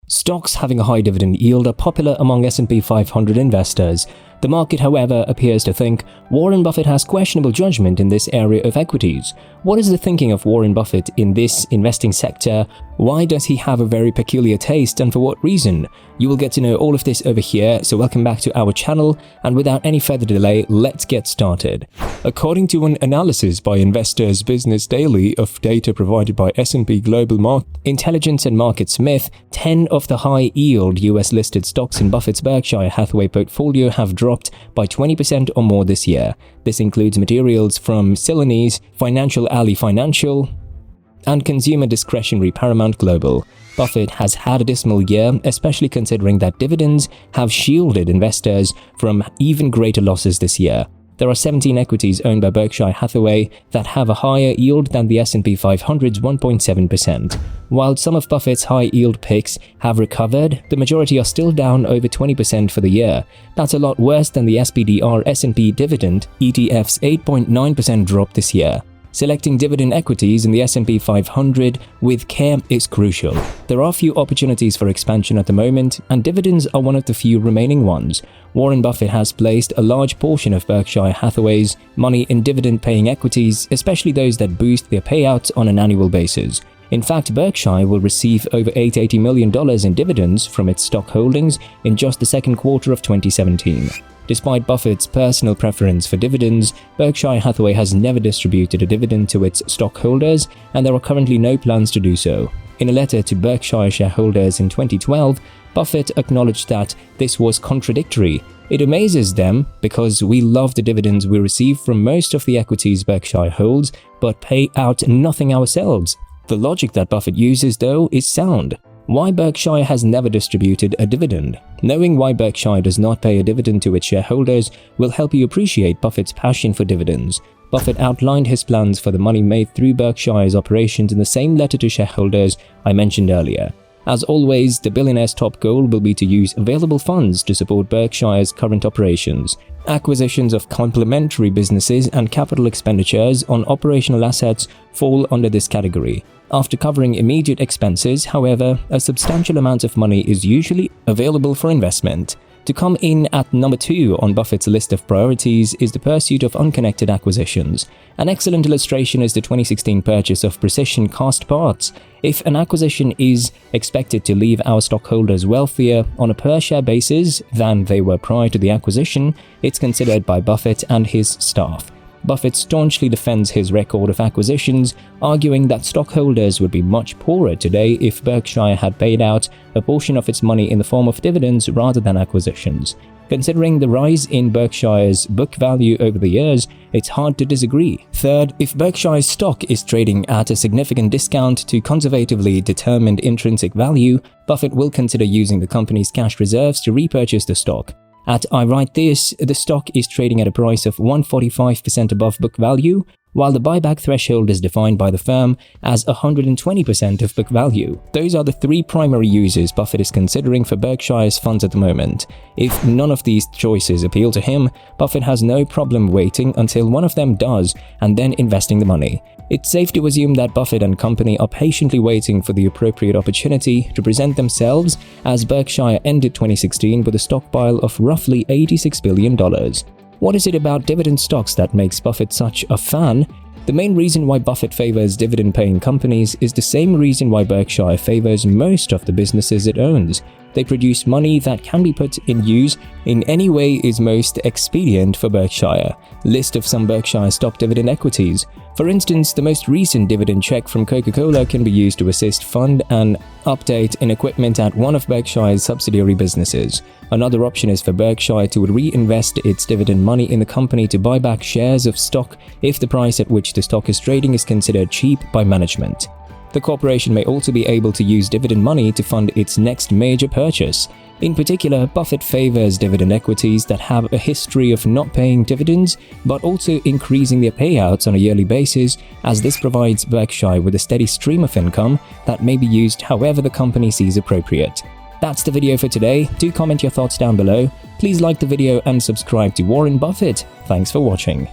Stocks having a high dividend yield are popular among S&P 500 investors. The market, however, appears to think Warren Buffett has questionable judgment in this area of equities. What is the thinking of Warren Buffett in this investing sector? Why does he have a very peculiar taste, and for what reason? You will get to know all of this over here, so welcome back to our channel, and without any further delay, let's get started. According to an analysis by Investors Business Daily of data provided by S&P Global Market Intelligence and MarketSmith, 10 of the high-yield US-listed stocks in Buffett's Berkshire Hathaway portfolio have dropped by 20% or more this year. This includes materials from Celanese, Financial Alley Financial, and consumer discretionary Paramount Global. Buffett has had a dismal year, especially considering that dividends have shielded investors from even greater losses this year. There are 17 equities owned by Berkshire Hathaway that have a higher yield than the S&P 500's 1.7%. While some of Buffett's high-yield picks have recovered, the majority are still down over 20% for the year. That's a lot worse than the SPDR S&P Dividend ETF's 8.9% drop this year. Selecting dividend equities in the S&P 500 with care is crucial. There are few opportunities for expansion at the moment, and dividends are one of the few remaining ones. Warren Buffett has placed a large portion of Berkshire Hathaway's money in dividend-paying equities, especially those that boost their payouts on an annual basis. In fact, Berkshire will receive over $880 million in dividends from its stock holdings in just the second quarter of 2017. Despite Buffett's personal preference for dividends, Berkshire Hathaway has never distributed a dividend to its stockholders, and there are currently no plans to do so. In a letter to Berkshire shareholders in 2012, Buffett acknowledged that this was contradictory. It amazes them because we love the dividends we receive from most of the equities Berkshire holds, but pay out nothing ourselves. The logic that Buffett uses, though, is sound. Why Berkshire has never distributed a dividend? Knowing why Berkshire does not pay a dividend to its shareholders will help you appreciate Buffett's passion for dividends. Buffett outlined his plans for the money made through Berkshire's operations in the same letter to shareholders I mentioned earlier. As always, the billionaire's top goal will be to use available funds to support Berkshire's current operations. Acquisitions of complementary businesses and capital expenditures on operational assets fall under this category. After covering immediate expenses, however, a substantial amount of money is usually available for investment. To come in at number 2 on Buffett's list of priorities is the pursuit of unconnected acquisitions. An excellent illustration is the 2016 purchase of Precision Cast Parts. If an acquisition is expected to leave our stockholders wealthier on a per-share basis than they were prior to the acquisition, it's considered by Buffett and his staff. Buffett staunchly defends his record of acquisitions, arguing that stockholders would be much poorer today if Berkshire had paid out a portion of its money in the form of dividends rather than acquisitions. Considering the rise in Berkshire's book value over the years, it's hard to disagree. Third, if Berkshire's stock is trading at a significant discount to conservatively determined intrinsic value, Buffett will consider using the company's cash reserves to repurchase the stock. At I Write This, the stock is trading at a price of 145% above book value, while the buyback threshold is defined by the firm as 120% of book value. Those are the 3 primary uses Buffett is considering for Berkshire's funds at the moment. If none of these choices appeal to him, Buffett has no problem waiting until one of them does and then investing the money. It's safe to assume that Buffett and company are patiently waiting for the appropriate opportunity to present themselves, as Berkshire ended 2016 with a stockpile of roughly $86 billion. What is it about dividend stocks that makes Buffett such a fan? The main reason why Buffett favors dividend-paying companies is the same reason why Berkshire favors most of the businesses it owns. They produce money that can be put in use in any way is most expedient for Berkshire. List of some Berkshire stock dividend equities. For instance, the most recent dividend check from Coca-Cola can be used to assist fund an update in equipment at one of Berkshire's subsidiary businesses. Another option is for Berkshire to reinvest its dividend money in the company to buy back shares of stock if the price at which the stock is trading is considered cheap by management. The corporation may also be able to use dividend money to fund its next major purchase. In particular, Buffett favors dividend equities that have a history of not paying dividends, but also increasing their payouts on a yearly basis, as this provides Berkshire with a steady stream of income that may be used however the company sees appropriate. That's the video for today. Do comment your thoughts down below. Please like the video and subscribe to Warren Buffett. Thanks for watching.